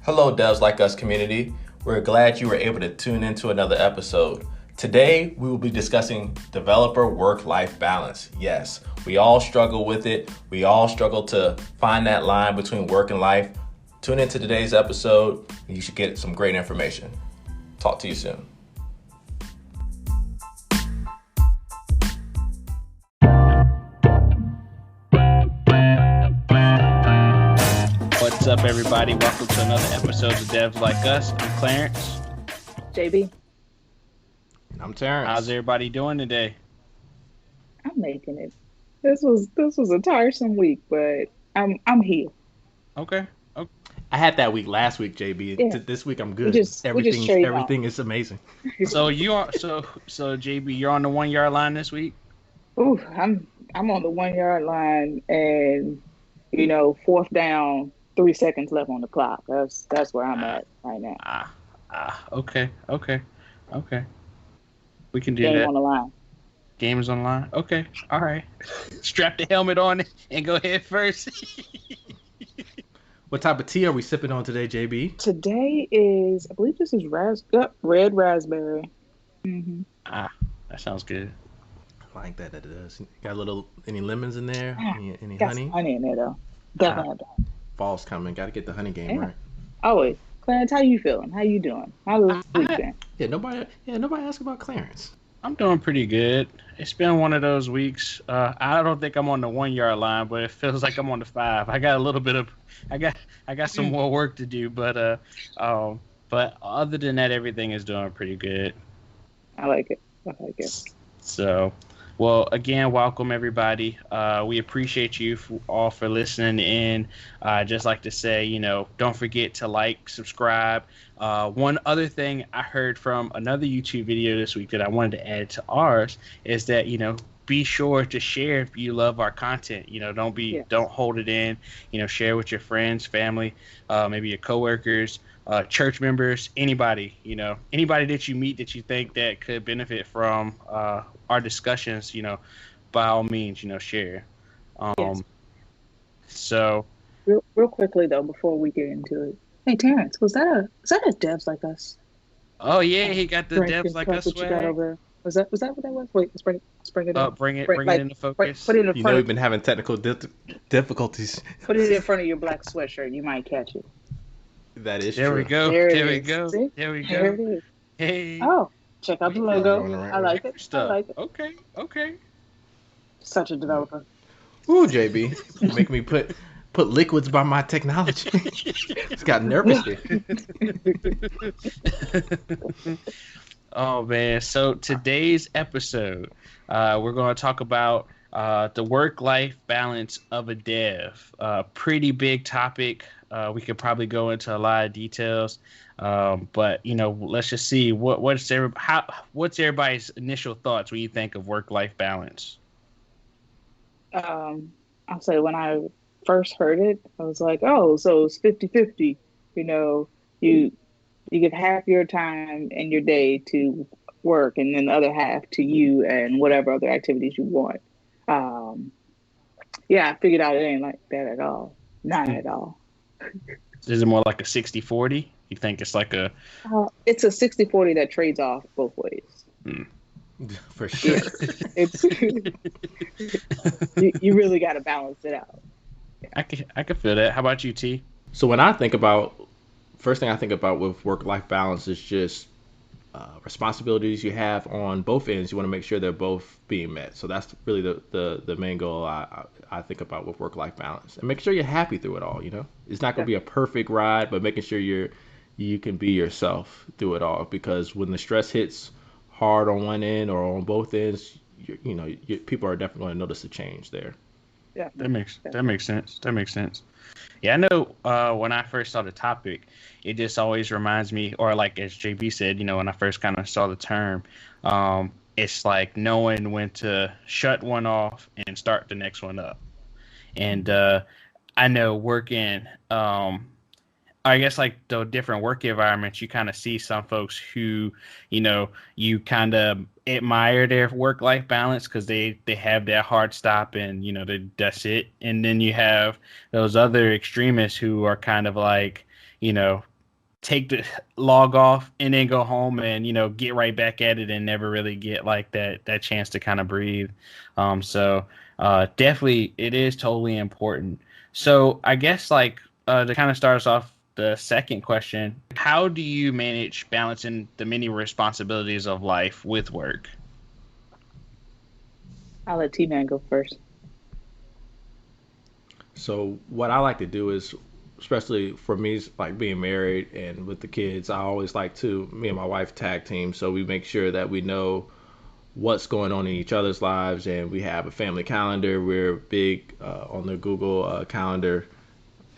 Hello, Devs Like Us community. We're glad you were able to tune into another episode. Today, we will be discussing developer work-life balance. Yes, we all struggle with it. We all struggle to find that line between work and life. Tune into today's episode, and you should get some great information. Talk to you soon. What's up, everybody? Welcome to another episode of Devs Like Us. I'm Clarence. JB. And I'm Terrence. How's everybody doing today? I'm making it. This was a tiresome week, but I'm here. Okay. I had that week last week, JB. Yeah. This week I'm good. We just Everything is amazing. So you are so JB, you're on the 1 yard line this week? Ooh, I'm on the 1 yard line, and fourth down, 3 seconds left on the clock. That's where I'm at right now. Okay. We can do Game that. on the line. Game is on the line. Okay. All right. Strap the helmet on and go head first. What type of tea are we sipping on today, JB? Today is, I believe this is red raspberry. Mm-hmm. That sounds good. I like that. It does. Got any lemons in there? Any Got honey? some honey in there though. Definitely have that. Fall's coming. Got to get the honey game right. Always. Clarence, how you feeling? How you doing? How's the week been? Yeah, nobody asked about Clarence. I'm doing pretty good. It's been one of those weeks. I don't think I'm on the 1 yard line, but it feels like I'm on the 5. I got a little bit of, I got some more work to do, but other than that, everything is doing pretty good. I like it. So, well, again, welcome everybody. We appreciate you all for listening in. Just like to say, don't forget to like, subscribe. One other thing I heard from another YouTube video this week that I wanted to add to ours is that, be sure to share if you love our content. Don't hold it in. Share with your friends, family, maybe your coworkers, church members, anybody. Anybody that you meet that you think that could benefit from our discussions. By all means, share. Yes. So real quickly though, before we get into it, hey Terrence, is that a Devs Like Us? Oh yeah, he got the Devs Like Us swag. You got over there. Was that what that was? Wait, let's bring it up. Bring it into focus. Put it in front. We've been having technical difficulties. Put it in front of your black sweatshirt. You might catch it. That is there true. We go. There we go. See? There we go. There it is. Hey. Oh, check out the logo. I like it. Stuff. I like it. Okay. Such a developer. Ooh, JB, make me put liquids by my technology. It's got nervous there. Oh man! So today's episode, we're going to talk about the work-life balance of a dev. Pretty big topic. We could probably go into a lot of details, but let's just see what's everybody's initial thoughts when you think of work-life balance. I'll say when I first heard it, I was like, oh, so it's 50-50. You give half your time in your day to work and then the other half to you and whatever other activities you want. I figured out it ain't like that at all. Not at all. Is it more like a 60-40? You think it's like a... It's a 60-40 that trades off both ways. For sure. It's you really got to balance it out. I can feel that. How about you, T? So first thing I think about with work-life balance is just responsibilities you have on both ends. You want to make sure they're both being met. So that's really the main goal I think about with work-life balance, and make sure you're happy through it all. It's not going to be a perfect ride, but making sure you can be yourself through it all, because when the stress hits hard on one end or on both ends, people are definitely going to notice a change there. Yeah, that makes sense. Yeah, I know when I first saw the topic, it just always reminds me, or like as JB said, when I first kind of saw the term, it's like knowing when to shut one off and start the next one up. And I know working, I guess like the different work environments, you kind of see some folks who, you kind of admire their work-life balance because they have that hard stop and, that's it. And then you have those other extremists who are kind of like, take the log off and then go home and get right back at it and never really get like that chance to kind of breathe. So definitely it is totally important. So I guess like to kind of start us off the second question, how do you manage balancing the many responsibilities of life with work? I'll let T-Man go first. So what I like to do is, especially for me, like being married and with the kids, I always like to me and my wife tag team, so we make sure that we know what's going on in each other's lives, and we have a family calendar. We're big on the Google calendar,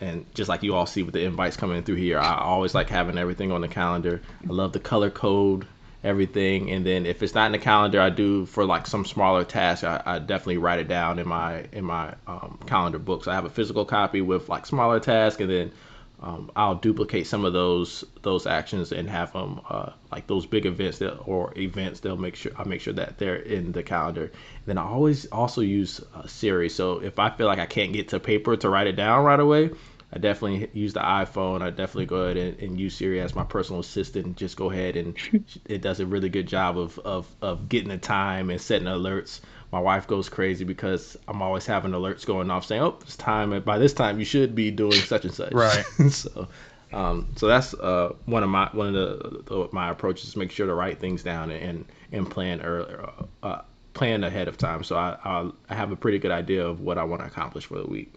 and just like you all see with the invites coming through here, I always like having everything on the calendar. I love the color code everything, and then if it's not in the calendar, I do for like some smaller task. I definitely write it down in my calendar books. I have a physical copy with like smaller tasks, and then I'll duplicate some of those actions and have them like those big events or events. I make sure that they're in the calendar. Then I always also use Siri. So if I feel like I can't get to paper to write it down right away, I definitely use the iPhone. I definitely go ahead and use Siri as my personal assistant and just go ahead and it does a really good job of getting the time and setting alerts. My wife goes crazy because I'm always having alerts going off saying, "Oh, it's time. And by this time, you should be doing such and such." Right. So that's one of my approaches. Make sure to write things down and plan earlier, plan ahead of time. So I have a pretty good idea of what I want to accomplish for the week.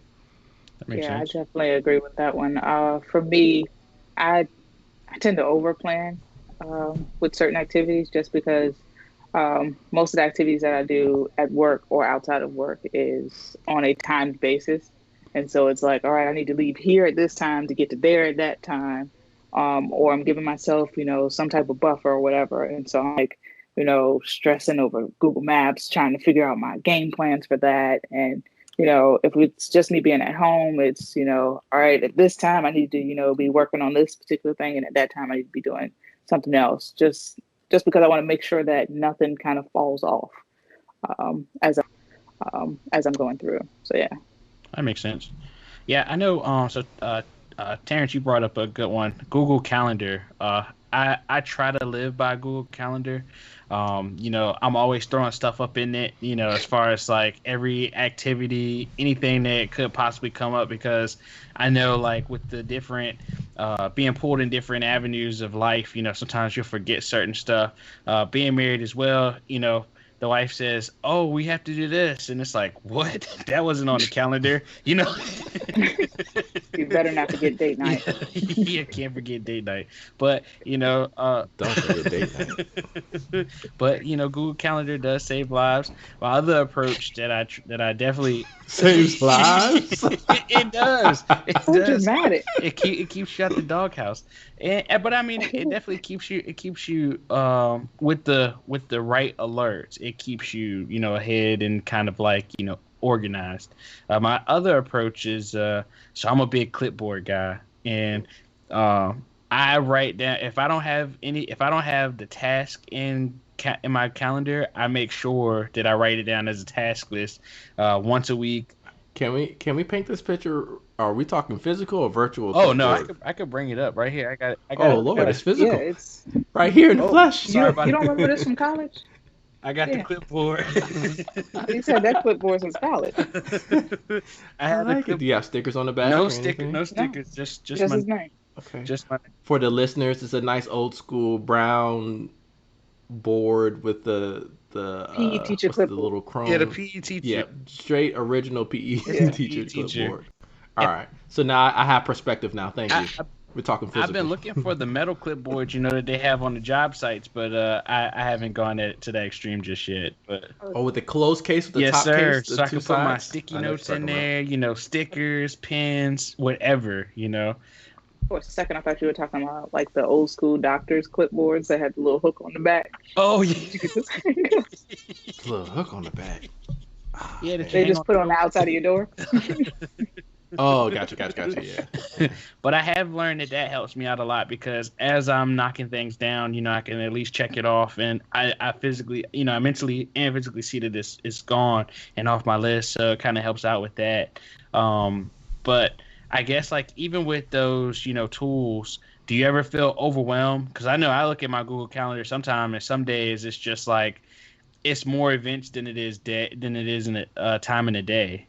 That makes Yeah, I sense. definitely agree with that one. For me, I I tend to overplan with certain activities just because most of the activities that I do at work or outside of work is on a timed basis. And so it's like, all right, I need to leave here at this time to get to there at that time. Or I'm giving myself, some type of buffer or whatever. And so I'm like, stressing over Google Maps, trying to figure out my game plans for that. And, if it's just me being at home, it's, all right, at this time I need to, be working on this particular thing. And at that time I need to be doing something else. Just because I want to make sure that nothing kind of falls off um, as as I'm going through. So yeah, That makes sense. Yeah, I know. Terrence, you brought up a good one. Google Calendar. I try to live by Google Calendar. I'm always throwing stuff up in it. As far as like every activity, anything that could possibly come up, because I know like with the different being pulled in different avenues of life. Sometimes you'll forget certain stuff. Being married as well. The wife says, "Oh, we have to do this," and it's like, "What? That wasn't on the calendar." you better not forget date night. Yeah, can't forget date night. But Don't forget date night. but Google Calendar does save lives. My other approach that I definitely Saves lives. it does. It So does. dramatic. It keeps you at the doghouse, but I mean, it definitely keeps you. It keeps you with the right alerts. It keeps you ahead and kind of like organized. My other approach is so I'm a big clipboard guy, and I write down if I don't have the task in my calendar, I make sure that I write it down as a task list once a week. Can we paint this picture? Are we talking physical or virtual Oh no, clipboard? I could bring it up right here. Oh I Lord, got it's it. Yeah, physical it's right here in the Oh, flesh. you. sorry You about don't that. remember this from college? I got the Yeah, clipboard. you said that clipboard since college. I I have the like it. clip. Do you have stickers on the back or anything? No No, stickers. Just just my his name. Okay. just my. For the listeners, it's a nice old school brown board with the PE teacher what's the clipboard. little Yeah, the chrome. PE teacher. Yeah, straight original It's PE the Yeah. PE teacher teacher. clipboard. All right. So now I have perspective now. Thank I, you. We're talking I've been physical. looking for the metal clipboards, that they have on the job sites, but I haven't gone to that extreme just yet. But Oh, with the closed case with the yes, top sir. case, the So I two can put my sides. sticky I know what notes you're in talking about. there, stickers, pens, whatever. For a second, I thought you were talking about like the old school doctors clipboards that had the little hook on the back. Oh You could just, Little hook on the back. yeah, that you they Man. hang just on put the on the door. outside of your door. Oh, gotcha. Yeah. But I have learned that helps me out a lot because as I'm knocking things down, I can at least check it off, and I physically, I mentally and physically see that it's gone and off my list, so it kind of helps out with that. But I guess like even with those, tools, Do you ever feel overwhelmed? Because I know I look at my Google Calendar sometimes, and some days it's just like it's more events than it is in a time in a day.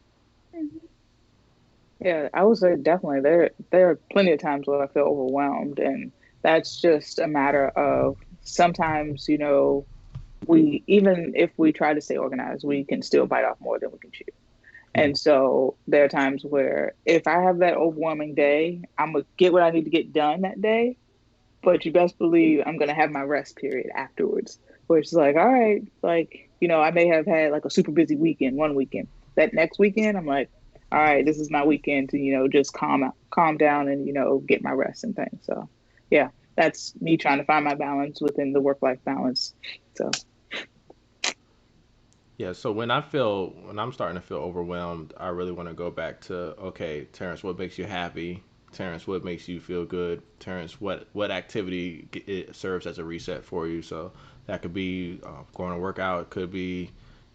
Yeah, I would say definitely there are plenty of times where I feel overwhelmed, and that's just a matter of sometimes, we even if we try to stay organized, we can still bite off more than we can chew. Mm. And so there are times where if I have that overwhelming day, I'm gonna get what I need to get done that day, but you best believe I'm gonna have my rest period afterwards, where it's like, all right, like, I may have had like a super busy weekend one weekend. That next weekend, I'm like, all right, this is my weekend to, just calm down and, get my rest and things. So yeah, that's me trying to find my balance within the work-life balance. So Yeah, so when I'm starting to feel overwhelmed, I really want to go back to, okay, Terrence, what makes you happy? Terrence, what makes you feel good? Terrence, what activity it serves as a reset for you? So that could be going to work out, it could be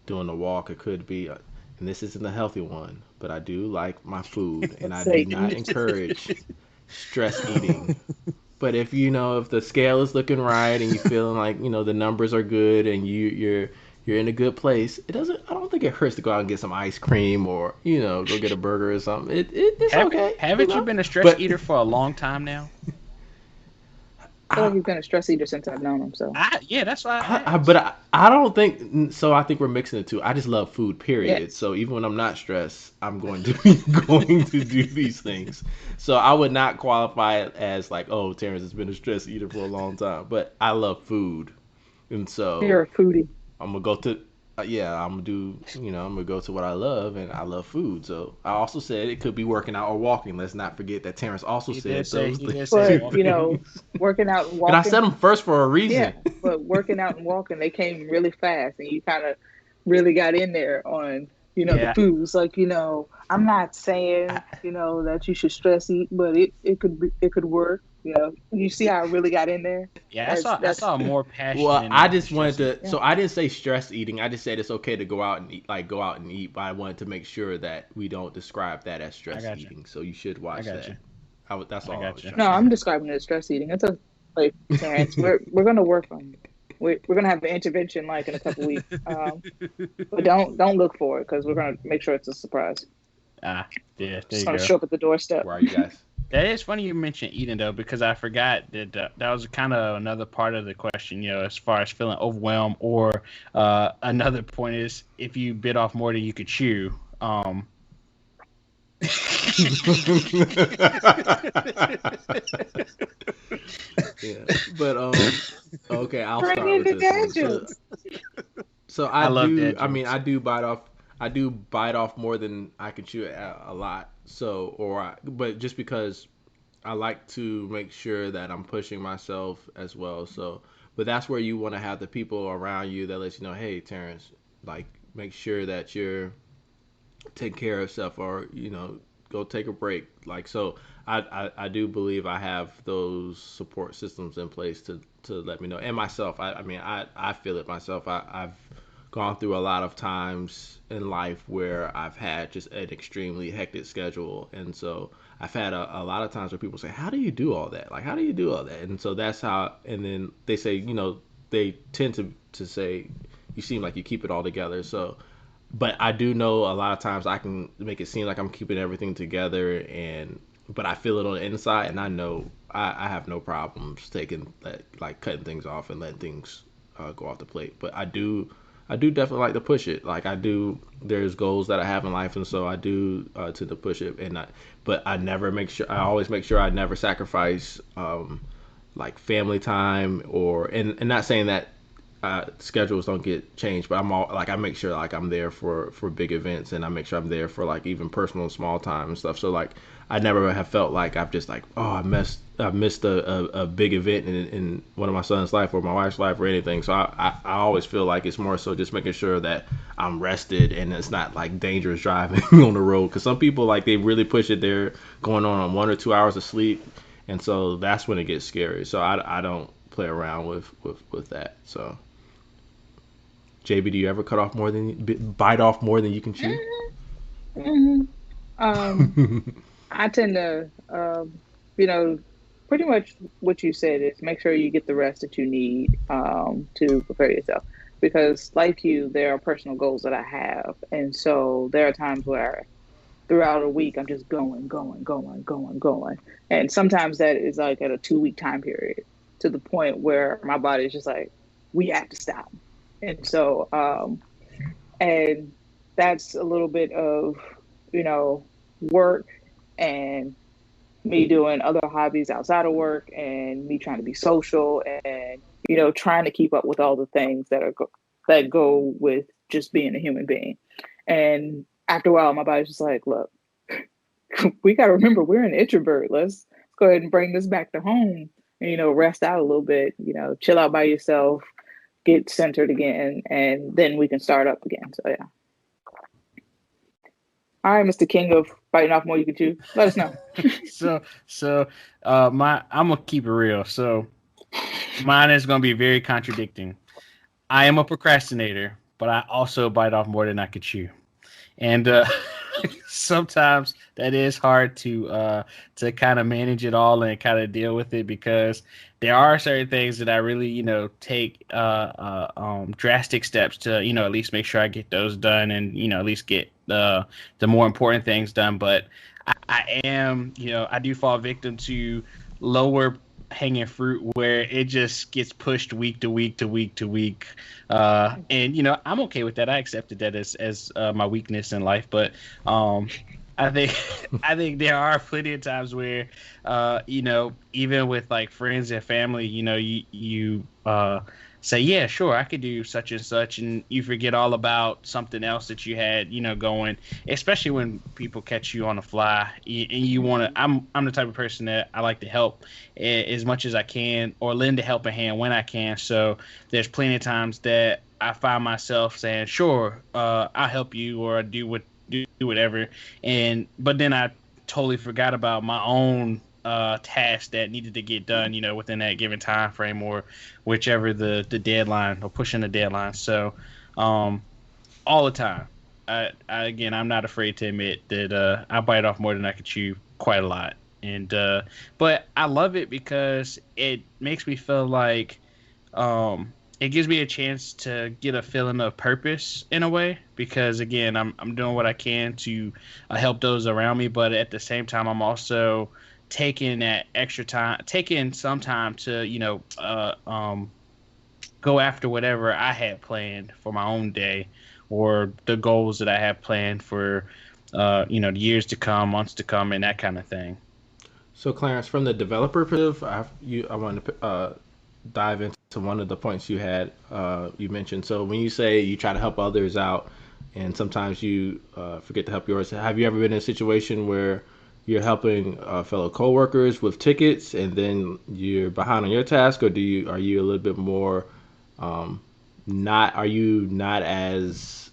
doing a walk, it could be, and this isn't a healthy one, but I do like my food, and I do say not encourage stress eating. But if if the scale is looking right and you feeling like the numbers are good and you're in a good place, it doesn't. I don't think it hurts to go out and get some ice cream or go get a burger or something. It's okay, Haven't you been a stress But eater for a long time now? I feel like I, he's been a stress eater since I've known him. So Yeah, that's why I I but asked. I don't think so. I think we're mixing the two. I just love food, yeah. period. So even when I'm not stressed, I'm going to be going to do these things. So I would not qualify it as like, oh, Terrence has been a stress eater for a long time. But I love food, and so You're a foodie. I'm gonna go to yeah, I'm gonna do I'm gonna go to what I love, and I love food. So I also said it could be working out or walking. Let's not forget that Terrence also said those He did say two But, walking. things, working out and and I said walking, them first for a yeah, reason. but working out and walking, they came really fast and you kind of really got in there on, the Yeah, foods. Like, I'm not I, saying, that you should stress eat, but it could work. You see how I really got in there? yeah. I That's saw more passion well, in I the just wanted stress eating. to. yeah. So I didn't say stress eating. I just said it's okay to go out and eat, like go out and eat. But I wanted to make sure that we don't describe that as I stress got you. eating. So you should I watch got you. that. That's I all I got was you. trying No, to I'm say. describing it as stress eating. It's a like Terrence. We're gonna work on it. We're gonna have an intervention like in a couple weeks. But don't look for it because we're gonna make sure it's a surprise. Ah, yeah. There Just you gonna go. show up at the doorstep. Where are you guys? That is funny you mentioned eating though, because I forgot that that was kind of another part of the question. As far as feeling overwhelmed, or another point is if you bit off more than you could chew. Yeah, but okay, I'll Bring start in with the this one. dad So jokes. so I I love do. dad I mean, jokes. I do bite off more than I can chew a lot. So but just because I like to make sure that I'm pushing myself as well. So, but that's where you want to have the people around you that let you know, hey, Terrence, like make sure that you're taking care of yourself, or go take a break. Like so, I do believe I have those support systems in place to let me know, and myself. I mean, I feel it myself. I've gone through a lot of times in life where I've had just an extremely hectic schedule. And so I've had a lot of times where people say, how do you do all that? Like, how do you do all that? And so that's how, and then they say, they tend to say, you seem like you keep it all together. So, but I do know a lot of times I can make it seem like I'm keeping everything together, but I feel it on the inside, and I know I have no problems taking that, like cutting things off and letting things go off the plate. But I do definitely like to push it. Like I do, there's goals that I have in life, and so I do tend to push it. But I never make sure. I always make sure I never sacrifice like family time, and not saying that schedules don't get changed, but I'm all like I make sure like I'm there for big events, and I make sure I'm there for like even personal small time and stuff. So like I never have felt like I've just like, oh, I missed a big event in one of my son's life or my wife's life or anything. So I always feel like it's more so just making sure that I'm rested and it's not like dangerous driving on the road, because some people like they really push it, they're going on 1 or 2 hours of sleep, and so that's when it gets scary. So I don't play around with that. So JB, do you ever bite off more than you can chew? Hmm. Um, I tend to, you know, pretty much what you said is make sure you get the rest that you need to prepare yourself. Because, like you, there are personal goals that I have. And so there are times where throughout a week, I'm just going, going, going, going, going. And sometimes that is like at a 2 week time period to the point where my body is just like, we have to stop. And so, and that's a little bit of, you know, work and me doing other hobbies outside of work and me trying to be social and, trying to keep up with all the things that go with just being a human being. And after a while, my body's just like, look, we got to remember we're an introvert. Let's go ahead and bring this back to home and, rest out a little bit, chill out by yourself, get centered again, and then we can start up again. So, yeah. All right, Mr. King of biting off more you can chew. Let us know. I'm gonna keep it real. So mine is gonna be very contradicting. I am a procrastinator, but I also bite off more than I could chew. And sometimes that is hard to kind of manage it all and kind of deal with it because there are certain things that I really take drastic steps to at least make sure I get those done and at least get the more important things done. But I am I do fall victim to lower hanging fruit where it just gets pushed week to week to week to week, and I'm okay with that. I accepted that as my weakness in life, but I think I think there are plenty of times where even with like friends and family, you say, yeah, sure, I could do such and such, and you forget all about something else that you had, going. Especially when people catch you on the fly, and you want to. I'm the type of person that I like to help as much as I can, or lend a helping hand when I can. So there's plenty of times that I find myself saying, sure, I'll help you, or do whatever, but then I totally forgot about my own task that needed to get done, within that given time frame or whichever the deadline or pushing the deadline. So, all the time, again, I'm not afraid to admit that I bite off more than I could chew quite a lot, and but I love it because it makes me feel like it gives me a chance to get a feeling of purpose in a way because again I'm doing what I can to help those around me, but at the same time I'm also taking that extra time, taking some time to go after whatever I had planned for my own day or the goals that I have planned for the years to come, months to come, and that kind of thing. So, Clarence, from the developer perspective, I want to dive into one of the points you had. You mentioned, so when you say you try to help others out, and sometimes you forget to help yours. Have you ever been in a situation where you're helping fellow coworkers with tickets, and then you're behind on your task, or are you a little bit more not? Are you not as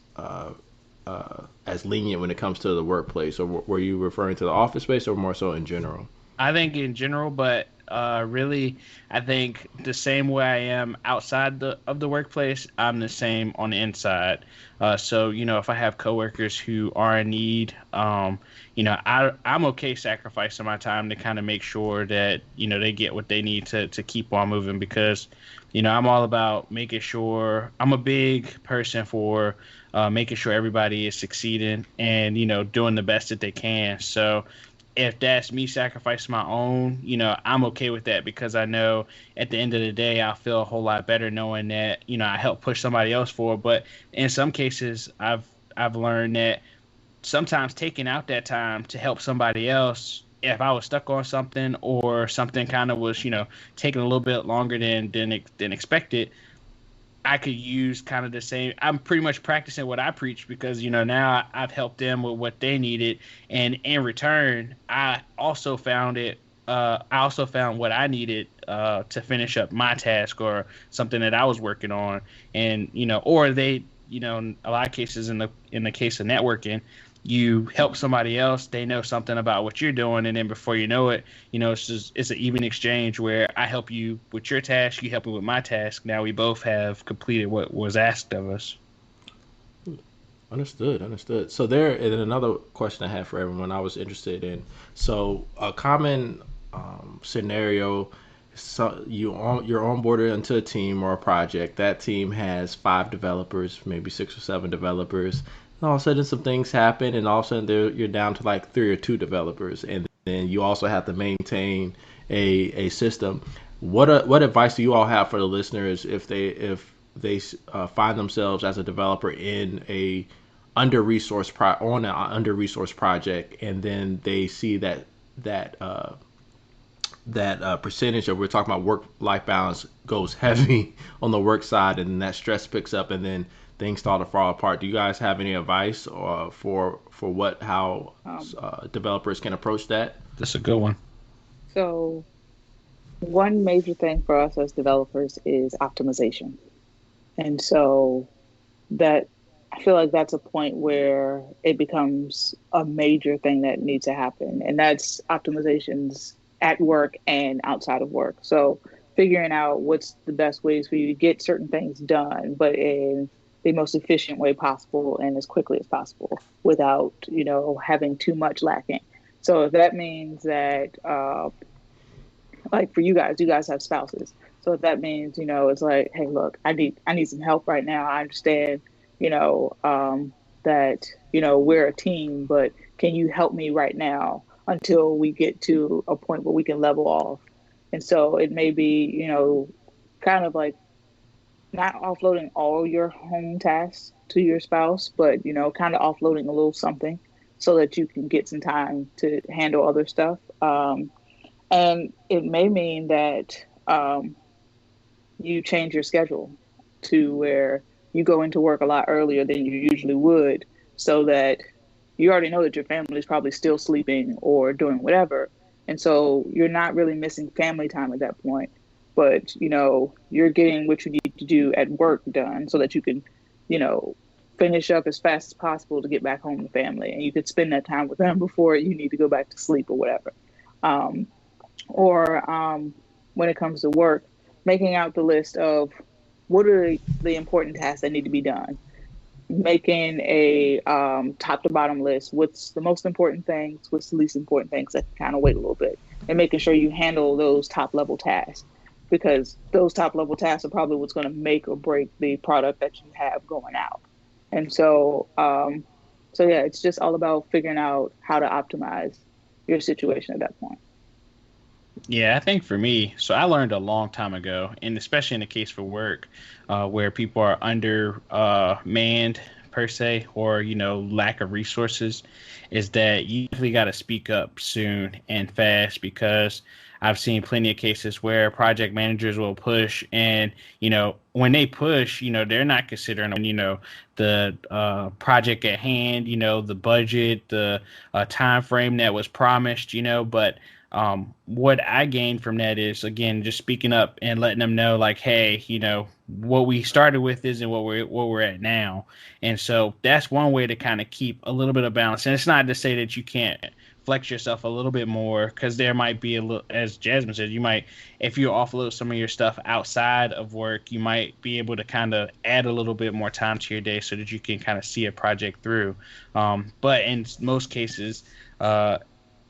lenient when it comes to the workplace, or were you referring to the office space, or more so in general? I think in general, but really, I think the same way I am outside of the workplace, I'm the same on the inside. So if I have coworkers who are in need, I'm okay sacrificing my time to kind of make sure that they get what they need to keep on moving because I'm all about making sure I'm a big person for making sure everybody is succeeding and doing the best that they can. So if that's me sacrificing my own, I'm okay with that because I know at the end of the day, I'll feel a whole lot better knowing that, I helped push somebody else forward. But in some cases, I've learned that sometimes taking out that time to help somebody else, if I was stuck on something or something kind of was, taking a little bit longer than expected, I could use kind of the same. I'm pretty much practicing what I preach because now I've helped them with what they needed, and in return, I also found it. I also found what I needed to finish up my task or something that I was working on, and or they, in a lot of cases in the case of networking, you help somebody else, they know something about what you're doing, and then before you know it, it's an even exchange where I help you with your task, you help me with my task. Now we both have completed what was asked of us. Understood, understood. So there, and then another question I had for everyone I was interested in. So a common scenario. So you're onboarded into a team or a project. That team has 5 developers, maybe 6 or 7 developers. And all of a sudden, some things happen, and all of a sudden, you're down to like 3 or 2 developers, and then you also have to maintain a system. What advice do you all have for the listeners if they find themselves as a developer in a under resourced project, and then they see that percentage of, we're talking about work life balance, goes heavy on the work side, and then that stress picks up, and then things start to fall apart. Do you guys have any advice for what how Um, developers can approach that? That's a good one. so one major thing for us as developers is optimization. And so that I feel like that's a point where it becomes a major thing that needs to happen. And that's optimizations at work and outside of work. So figuring out what's the best ways for you to get certain things done, but in the most efficient way possible and as quickly as possible without, having too much lacking. So if that means that like for you guys have spouses. So if that means, it's like, hey, look, I need some help right now. I understand, you know, that, we're a team, but can you help me right now until we get to a point where we can level off? And so it may be, kind of like not offloading all your home tasks to your spouse, but, kind of offloading a little something so that you can get some time to handle other stuff. And it may mean that you change your schedule to where you go into work a lot earlier than you usually would, so that you already know that your family is probably still sleeping or doing whatever. And so you're not really missing family time at that point. But, you're getting what you need to do at work done so that you can, you know, finish up as fast as possible to get back home to family. And you could spend that time with them before you need to go back to sleep or whatever. Um, or when it comes to work, making out the list of what are the important tasks that need to be done, making a top to bottom list. What's the most important things? What's the least important things that can kind of wait a little bit, and making sure you handle those top level tasks, because those top level tasks are probably what's going to make or break the product that you have going out. And so yeah, it's just all about figuring out how to optimize your situation at that point. Yeah, I think for me, so I learned a long time ago, and especially in the case for work, where people are under manned per se, or lack of resources, is that you usually got to speak up soon and fast, because I've seen plenty of cases where project managers will push, and when they push, they're not considering the project at hand, the budget, the time frame that was promised, but what I gained from that is, again, just speaking up and letting them know, like, hey, what we started with isn't what we're at now. And so that's one way to kind of keep a little bit of balance. And it's not to say that you can't flex yourself a little bit more, because there might be a little, as Jasmine said, you might, if you offload some of your stuff outside of work, you might be able to kind of add a little bit more time to your day so that you can kind of see a project through. But in most cases,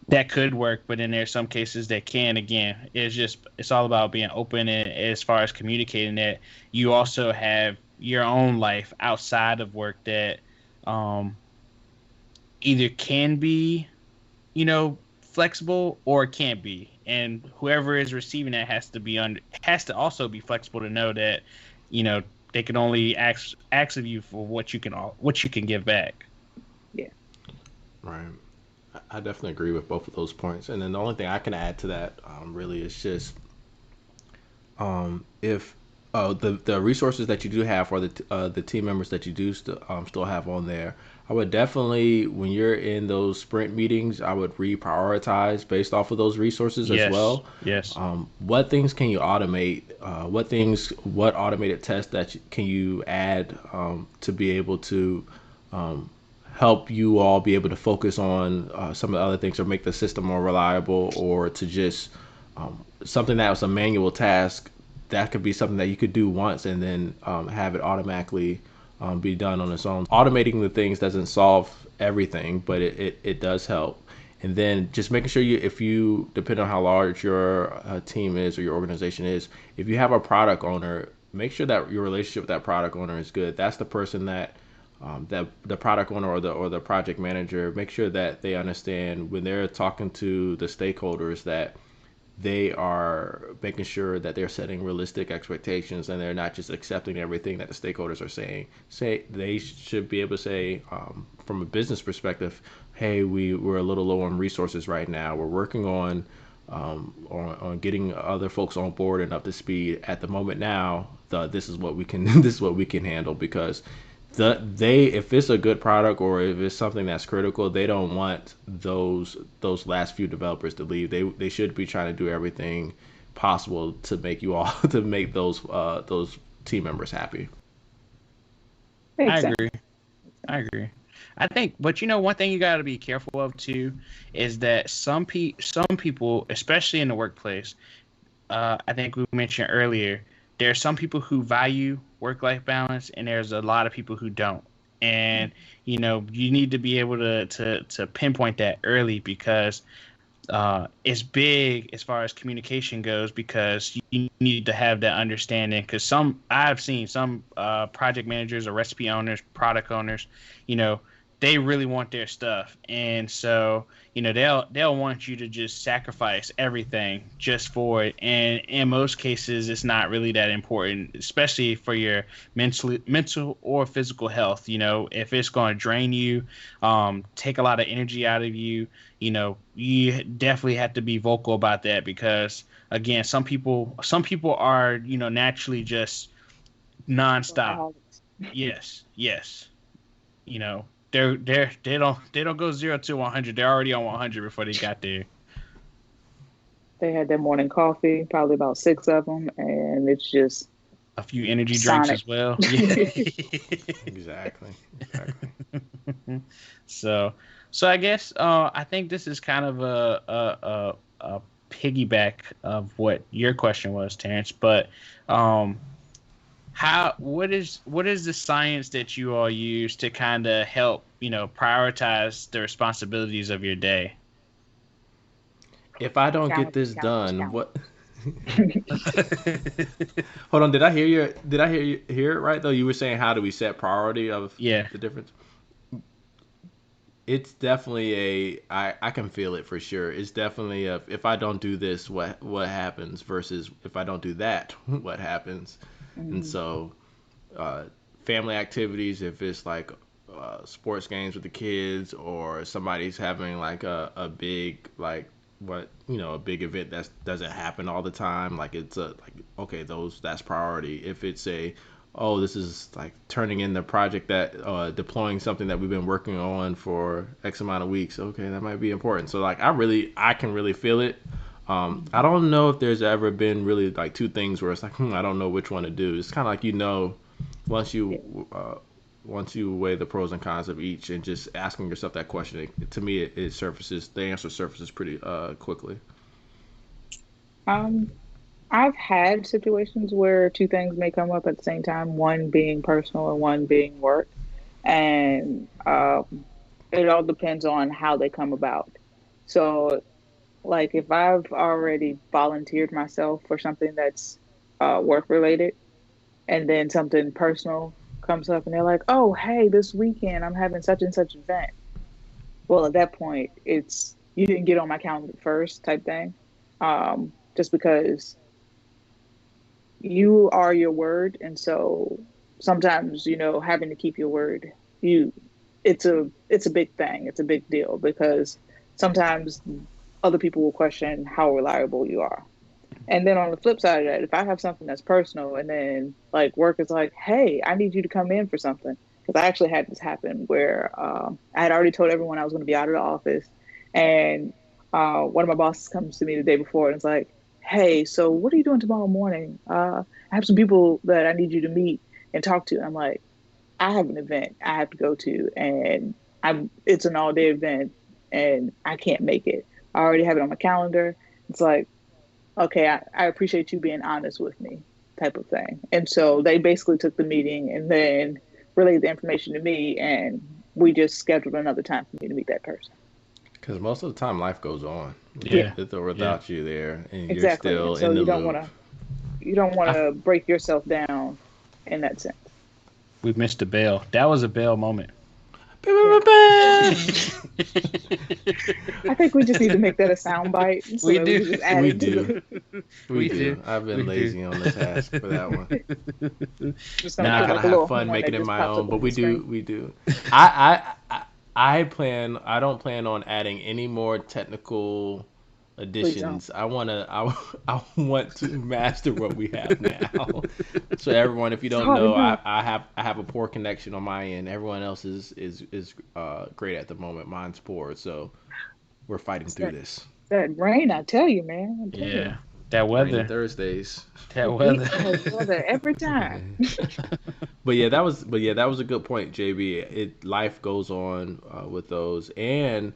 that could work, but then there's some cases that can. Again, it's all about being open, and as far as communicating that you also have your own life outside of work that um, either can be, flexible, or it can't be. And whoever is receiving that has to also be flexible to know that, they can only ask of you for what you can give back. Yeah. Right. I definitely agree with both of those points. And then the only thing I can add to that, really, is just, if the resources that you do have, or the team members that you do still have on there, I would definitely, when you're in those sprint meetings, I would reprioritize based off of those resources as Yes. well. Yes. What things can you automate? What automated tests can you add, to be able to um, help you all be able to focus on some of the other things, or make the system more reliable, or to just, something that was a manual task, that could be something that you could do once, and then have it automatically be done on its own. Automating the things doesn't solve everything, but it does help. And then just making sure you, if you, depending on how large your team is or your organization is, if you have a product owner, make sure that your relationship with that product owner is good. That's the person that the product owner or the project manager, make sure that they understand when they're talking to the stakeholders that they are making sure that they're setting realistic expectations and they're not just accepting everything that the stakeholders are saying. Say they should be able to say, from a business perspective, hey, we're a little low on resources right now. We're working on getting other folks on board and up to speed. At the moment now, this is what we can this is what we can handle, because they, if it's a good product or if it's something that's critical, they don't want those last few developers to leave. They should be trying to do everything possible to make you all to make those team members happy. I Makes sense. agree. I agree. I think, but one thing you got to be careful of too is that some people, especially in the workplace, I think we mentioned earlier, there are some people who value work-life balance, and there's a lot of people who don't. And you need to be able to pinpoint that early, because it's big as far as communication goes, because you need to have that understanding. Because I've seen some project managers or recipe owners, product owners, you know, they really want their stuff, and so they'll want you to just sacrifice everything just for it. And in most cases, it's not really that important, especially for your mental or physical health. If it's going to drain you, take a lot of energy out of you, you definitely have to be vocal about that, because again, some people are naturally just nonstop. Workaholics. Yes, yes. You know, they don't go 0 to 100. They're already on 100 before they got there. They had their morning coffee, probably about six of them, and it's just A few energy drinks sonic. as well. Yeah. Exactly. Exactly. so so I guess I think this is kind of a piggyback of what your question was, Terrence. But what is the science that you all use to kind of help prioritize the responsibilities of your day? If I don't get Challenge, this challenge, done, challenge. what? Hold on, did I hear you? Did I hear it right though? You were saying how do we set priority of Yeah. the difference? It's definitely I can feel it for sure. It's definitely a, if I don't do this, what happens, versus if I don't do that, what happens. And Mhm. so, uh, family activities, if it's like sports games with the kids, or somebody's having like a big, like, what, a big event that doesn't happen all the time, like it's a, like, okay, those, that's priority. If it's a, oh, this is like turning in the project that deploying something that we've been working on for X amount of weeks, okay, that might be important. So like I can really feel it. I Mhm. don't know if there's ever been really like two things where it's like, I don't know which one to do. It's kind of like, once Yeah. you once you weigh the pros and cons of each and just asking yourself that question, to me it surfaces, the answer surfaces pretty quickly. Um, I've had situations where two things may come up at the same time, one being personal and one being work. And it all depends on how they come about. So, like, if I've already volunteered myself for something that's work related, and then something personal comes up, and they're like, "Oh, hey, this weekend I'm having such and such event." Well, at that point, it's you didn't get on my calendar first type thing. Just because you are your word, and so sometimes having to keep your word, you it's a big thing. It's a big deal because sometimes other people will question how reliable you are. And then on the flip side of that, if I have something that's personal and then like work is like, hey, I need you to come in for something. Because I actually had this happen where I had already told everyone I was going to be out of the office. And one of my bosses comes to me the day before and it's like, hey, so what are you doing tomorrow morning? I have some people that I need you to meet and talk to. And I'm like, I have an event I have to go to, and it's an all day event, and I can't make it. I already have it on my calendar. It's like, okay, I appreciate you being honest with me, type of thing. And so they basically took the meeting and then relayed the information to me, and we just scheduled another time for me to meet that person. Because most of the time, life goes on Yeah, Yeah. with or Yeah. without you there, and you're exactly. And still so in the you don't loop. want to I, break yourself down in that sense. we missed a bell. That was a bell moment. Yeah. I think we just need to make that a sound bite so We that we do. can just add We it to do. the. We We do. do. I've We been do. lazy on the task for that one. Just gonna And I put Nah. kind like of a have little fun horn making that it just my pops own, up but on the we screen. do. We do. I plan. I don't plan on adding any more technical Please don't. additions. I want to master what we have now. So everyone, if you It's don't hard know, enough. I have a poor connection on my end. Everyone else is great at the moment. Mine's poor, so we're fighting It's through this. that rain, I tell you, man. I tell you. Yeah. That Rainy weather. Thursdays. That It beats weather. that weather every time. But yeah, that was a good point, JB. It life goes on with those, and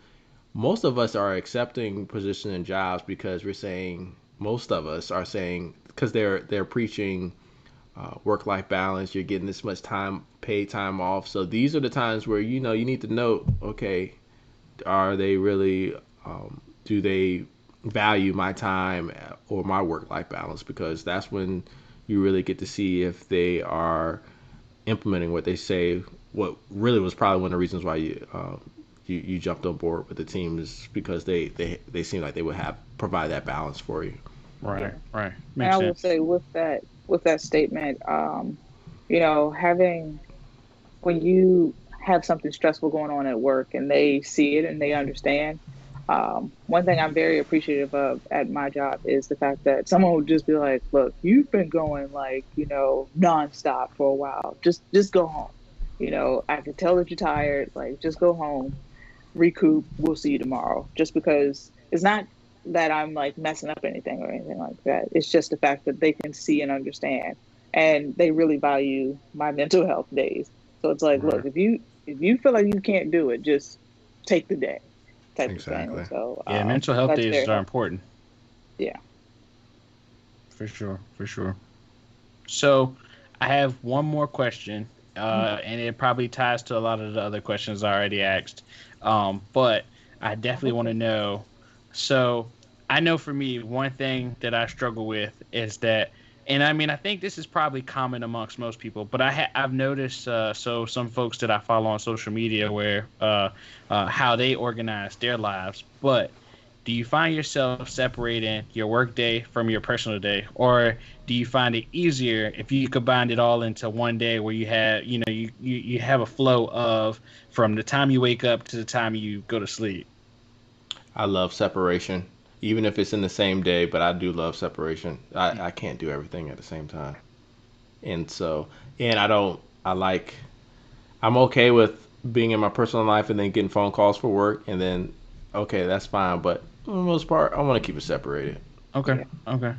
most of us are accepting position and jobs because we're saying most of us are saying because they're preaching work life balance. You're getting this much time, paid time off. So these are the times where you need to note, okay, are they really do they value my time or my work life balance? Because that's when you really get to see if they are implementing what they say. What really was probably one of the reasons why you jumped on board with the team is because they seem like they would have provide that balance for you. Right. Yeah. Right. And I Makes will sense. say with that statement, having when you have something stressful going on at work and they see it and they understand. One thing I'm very appreciative of at my job is the fact that someone would just be like, "Look, you've been going like nonstop for a while. Just go home. I can tell that you're tired. Like, just go home, recoup. We'll see you tomorrow." Just because it's not that I'm like messing up anything or anything like that. It's just the fact that they can see and understand, and they really value my mental health days. So it's like, look, Right. if you feel like you can't do it, just take the day, type of thing. Exactly. So Yeah. Mental health that's days very are helpful. important. Yeah. For sure. For sure. So I have one more question, and it probably ties to a lot of the other questions I already asked. But I I definitely hope want to so. know. So I know for me, one thing that I struggle with is that, and I mean, I think this is probably common amongst most people, but I've noticed so some folks that I follow on social media where how they organize their lives, but do you find yourself separating your work day from your personal day, or do you find it easier if you combine it all into one day where you have you have a flow of from the time you wake up to the time you go to sleep? I love separation, even if it's in the same day. But I do love separation. I can't do everything at the same time, and so and I don't. I like. I'm okay with being in my personal life and then getting phone calls for work, and then okay, that's fine. But for the most part, I want to keep it separated. Okay. Yeah. Okay.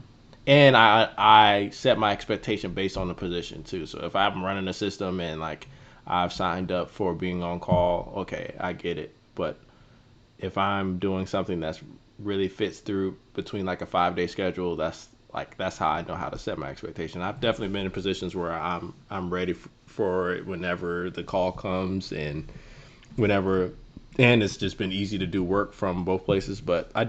And I set my expectation based on the position too. So if I'm running a system and like I've signed up for being on call, okay, I get it. But if I'm doing something that's really fits through between like a 5 day schedule, that's how I know how to set my expectation. I've definitely been in positions where I'm ready for it whenever the call comes and whenever and it's just been easy to do work from both places. But I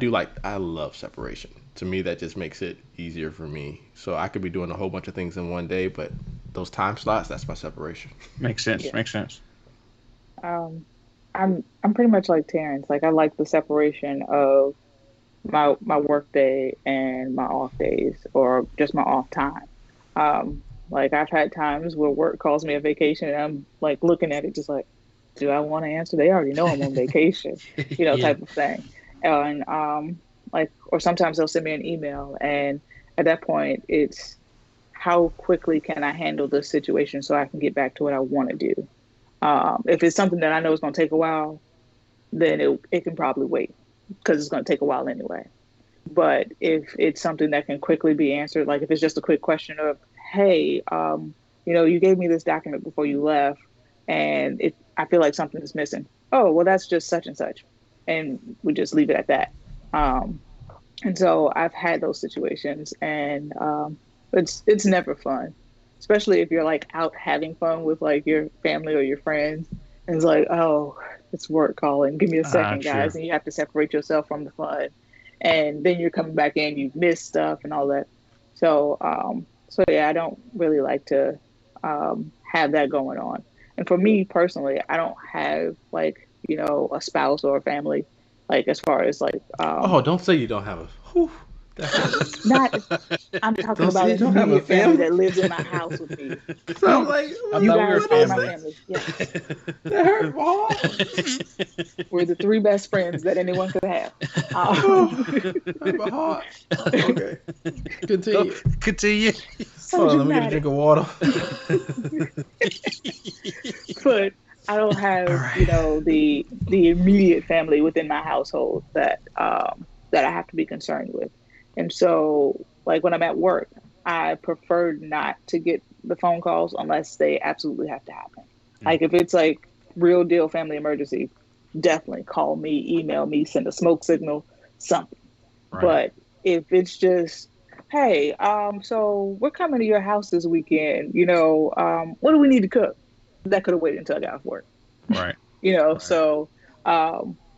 love separation. To me, that just makes it easier for me. So I could be doing a whole bunch of things in one day, but those time slots, that's my separation. Makes sense. Yeah. Makes sense. Um, I'm pretty much like Terrence. Like, I like the separation of my work day and my off days, or just my off time. Like, I've had times where work calls me a vacation and I'm like looking at it just like, do I want to answer? They already know I'm on vacation, Yeah. type of thing. And like, or sometimes they'll send me an email, and at that point, it's how quickly can I handle this situation so I can get back to what I want to do. If it's something that I know is going to take a while, then it can probably wait because it's going to take a while anyway. But if it's something that can quickly be answered, like if it's just a quick question of, hey, you gave me this document before you left, and I feel like something is missing. Oh, well, that's just such and such, and we just leave it at that. Um, and so I've had those situations, and it's never fun, especially if you're like out having fun with like your family or your friends, and it's like, oh. it's work calling. Give me a second, True. guys. And you have to separate yourself from the fun. And then you're coming back in, you've missed stuff and all that. So yeah, I don't really like to have that going on. And for me personally, I don't have like, a spouse or a family, like as far as like Oh, don't say you don't have a. Whew, that hurt. not I'm talking Don't about say you an don't have a immediate family family. that lives in my house with me. So I'm like, I You thought we were guys are my family. family. Yeah. that hurt my heart. We're the three best friends that anyone could have. Oh, that hurt my heart. Okay, continue. Continue. So Hold on, let me get a dramatic. drink of water. But I don't have, All right. the immediate family within my household that I have to be concerned with. And so, like when I'm at work, I prefer not to get the phone calls unless they absolutely have to happen. Like if it's like real deal family emergency, definitely call me, email me, send a smoke signal, something. Right. But if it's just, hey, so we're coming to your house this weekend, what do we need to cook? That could have waited until I got off work. Right. Right.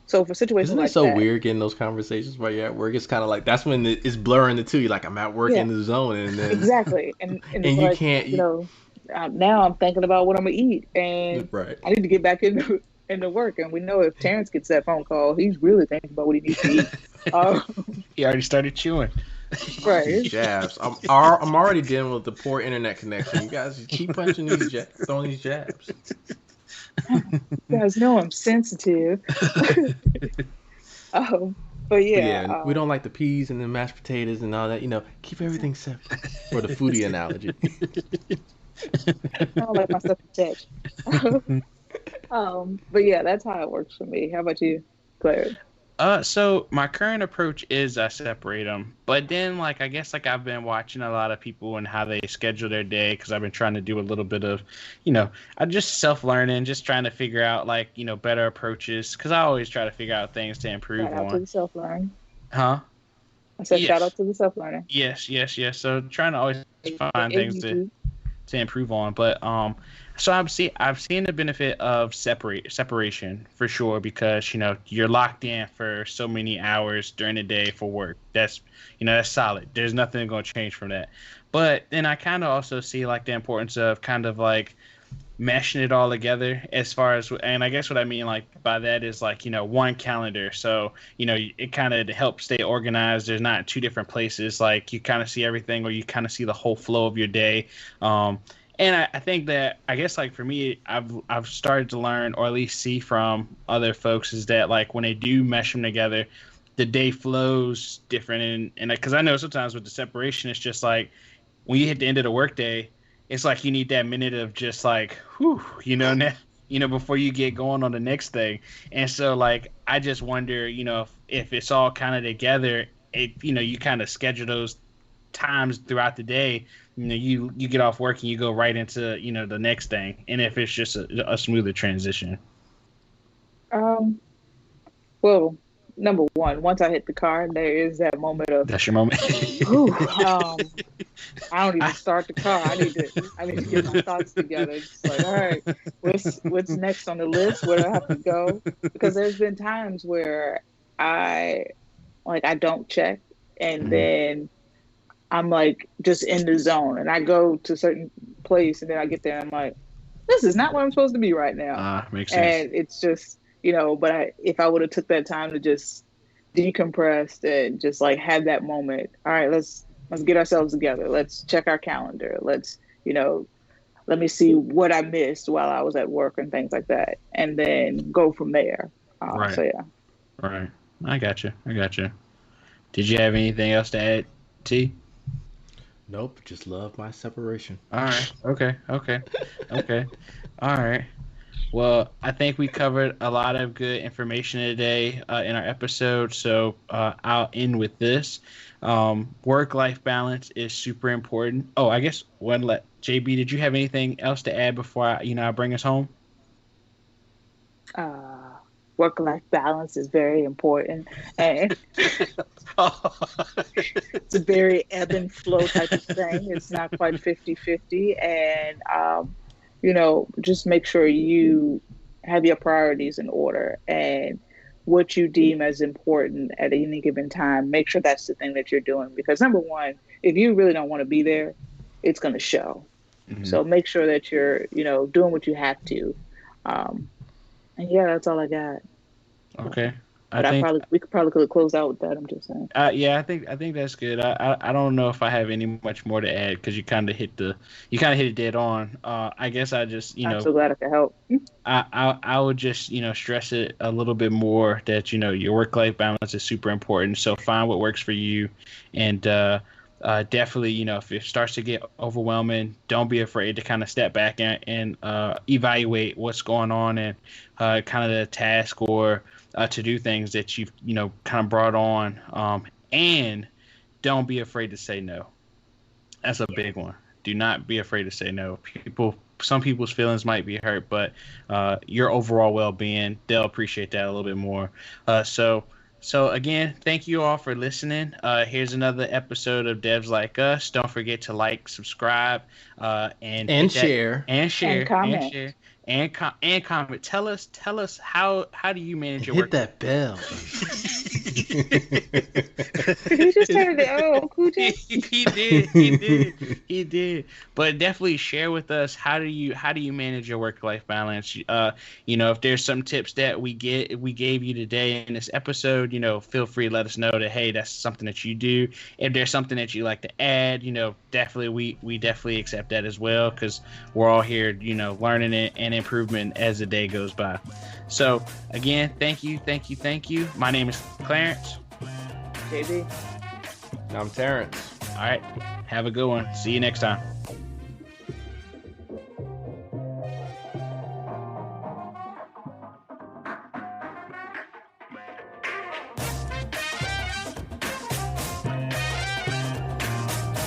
So for situations Isn't it like so that, weird getting those conversations while you're at work? It's kind of like that's when it's blurring the two. You're like, I'm at work yeah, in the zone, and then exactly. And it's and you like, can't. now I'm thinking about what I'm gonna eat, and Right. I need to get back into work. And we know if Terrence gets that phone call, he's really thinking about what he needs to eat. He already started chewing. Right. These jabs. I'm already dealing with the poor internet connection. You guys just keep punching these throwing these jabs. You guys know I'm sensitive. But But yeah, yeah, we don't like the peas and the mashed potatoes and all that. Keep everything separate. For the foodie analogy. I don't like my stuff to touch. But yeah, that's how it works for me. How about you, Claire? So my current approach is I separate them, but then I guess I've been watching a lot of people and how they schedule their day because I've been trying to do a little bit of, I'm just self-learning, just trying to figure out better approaches because I always try to figure out things to improve Shout out to on. the self-learning. Huh? I said shout Yes. out to the self-learning. Yes. So trying to always find things AKA to improve on, but so I've seen the benefit of separation for sure because you're locked in for so many hours during the day for work. That's that's solid. There's nothing going to change from that. But then I kind of also see the importance of kind of meshing it all together as far as, and I guess what I mean by that is one calendar, so it kind of helps stay organized. There's not two different places, you kind of see everything or you kind of see the whole flow of your day. And I think that I guess for me, I've started to learn or at least see from other folks is that when they do mesh them together, the day flows different. And because I know sometimes with the separation, it's just when you hit the end of the workday, it's you need that minute of just whew, before you get going on the next thing. And so I just wonder, if it's all kind of together, you kind of schedule those times throughout the day. You get off work and you go right into the next thing, and if it's just a smoother transition. Well, number one, once I hit the car, there is that moment of, That's your moment. whew, I don't even start the car. I need to get my thoughts together. It's all right, what's next on the list? Where do I have to go? Because there's been times where I don't check, and then I'm just in the zone, and I go to a certain place, and then I get there, and I'm like, this is not where I'm supposed to be right now. Makes sense. And it's just, but if I would have took that time to just decompress and just have that moment, all right, let's get ourselves together. Let's check our calendar. Let's, let me see what I missed while I was at work and things like that, and then go from there. Right. So yeah. Right. I got you. Did you have anything else to add, T? Nope, just love my separation. All right. Okay. All right. Well, I think we covered a lot of good information today in our episode. So I'll end with this. Work-life balance is super important. Oh, I guess JB, did you have anything else to add before I bring us home? Work-life balance is very important, and it's a very ebb and flow type of thing. It's not quite 50-50, and just make sure you have your priorities in order, and what you deem as important at any given time, make sure that's the thing that you're doing. Because number one, if you really don't want to be there, it's going to show. Hmm. So make sure that you're, doing what you have to. Um, and yeah, that's all I got. Okay. I But think we could have closed out with that. I'm just saying. yeah, I think that's good. I don't know if I have any much more to add because you kind of hit it dead on. I guess I just I'm so glad I could help. I would just stress it a little bit more that your work life balance is super important. So find what works for you, and definitely if it starts to get overwhelming, don't be afraid to kind of step back and evaluate what's going on and kind of the task or to do things that you've kind of brought on, and don't be afraid to say no. That's a big one. Do not be afraid to say no. Some people's feelings might be hurt, but your overall well-being, they'll appreciate that a little bit more. So again, thank you all for listening. Here's another episode of Devs Like Us. Don't forget to like, subscribe, and hit that, share. and And share, and comment. share, and comment. Tell us how do you manage your Hit work? that bell. He just turned it. Oh, Kuja. He did. But definitely share with us how do you manage your work life balance. If there's some tips that we gave you today in this episode, feel free to let us know that hey, that's something that you do. If there's something that you like to add, definitely we definitely accept that as well because we're all here, learning it and improvement as the day goes by. So again, thank you. My name is Clarence. JB. I'm Terrence. All right. Have a good one. See you next time.